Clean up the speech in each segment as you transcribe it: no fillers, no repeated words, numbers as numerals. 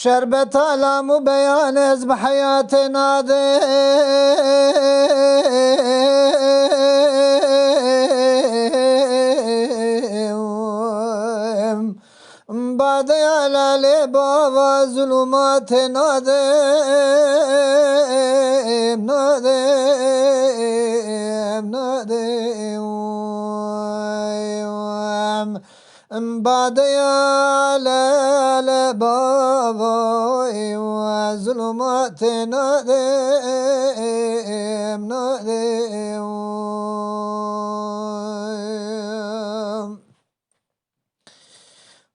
شربت علام و بیان از بحیات نادم بعد علال بابا ظلمات نادم بعد علال بابا ظلمات نادم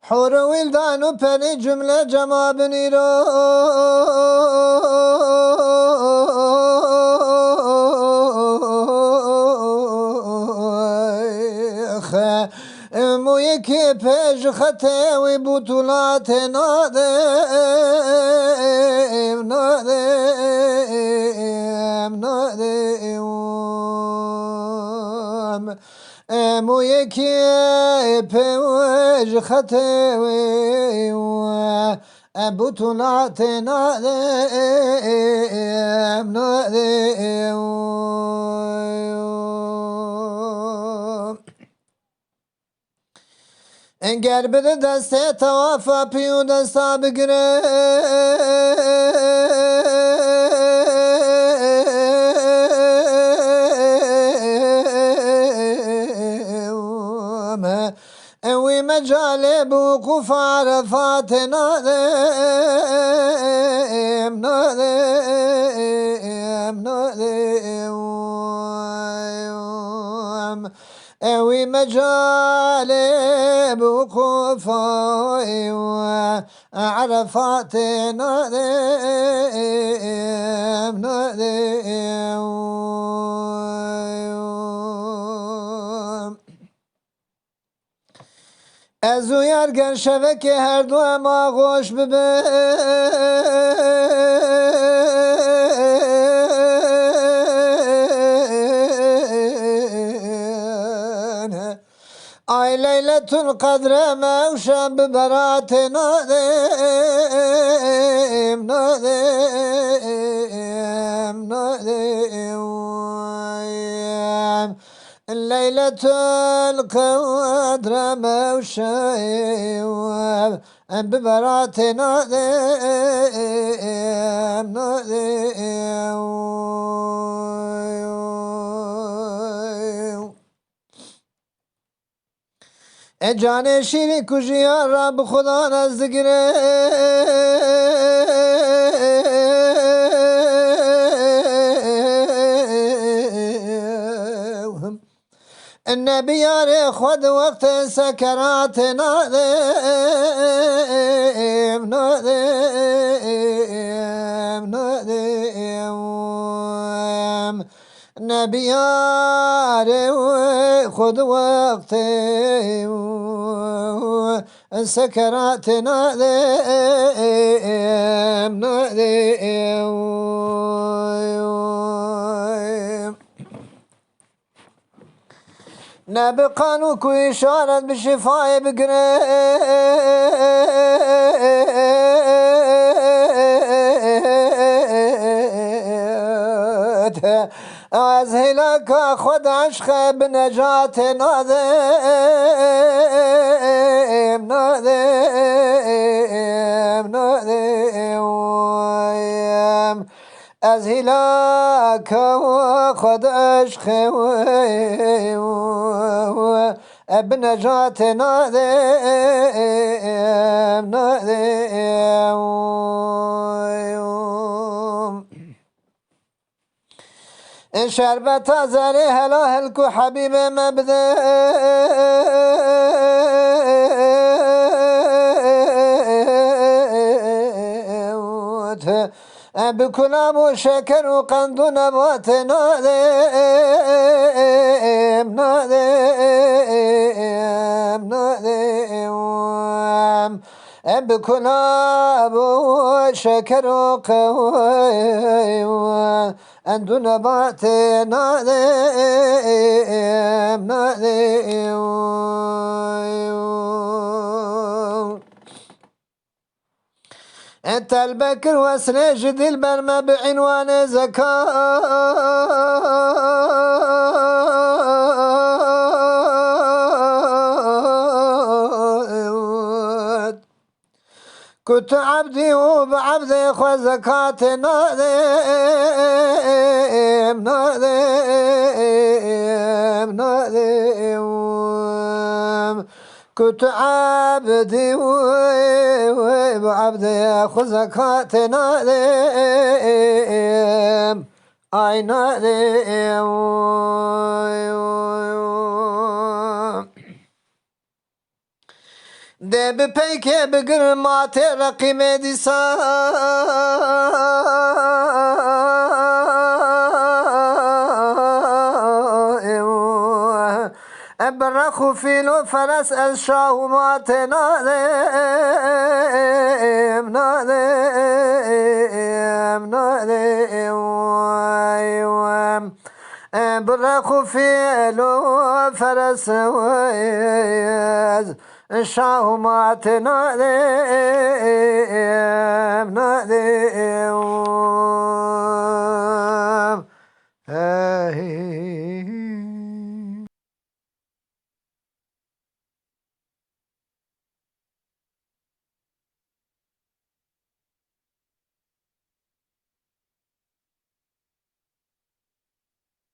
حور ولدان و پنی جمله جما بنیرو موی که پیش خطه و بطولات نادم موی که پیش خطه و بطولات نادم گر بده دسته توافا پیو دستا بگره اوی مجال بوقوف عرفات نادم اوی مجال بوقوف عرفات نادم از او یارگر شوه که هر دو ما خوش ببه آی لیلت القدر موشم ببرات نادم ليلة القدر موشم ببرات نادم جان شیرین کجیار را به خدا نزدگیره نبیار خود وقت سکرات نادم نبیار خود وقت سکرات نادم نبقانو کو اشارت به شفای بگره از هلاک خود عشق به نجات نادم از هلاک خود عشق به نجات نادم شربت زری هلا هلکو حبیب مبده بکنم و شکر و قند و نبات نادم بکنم و شکر و قند و نبات نادم انت البكر وسنجد البرمى بعنوان زكاة كنت عبدي وبعبدي خو زكاة نادم نادم نادم كنت عبدي وبعبدي خو زكاة نادم اي نادم ده بپیکه بگرمات رقیم دیسا برخو فیلو فرس از شاهمات نادم نادم نادم برخو فیلو فرس شاهمات نادم نادم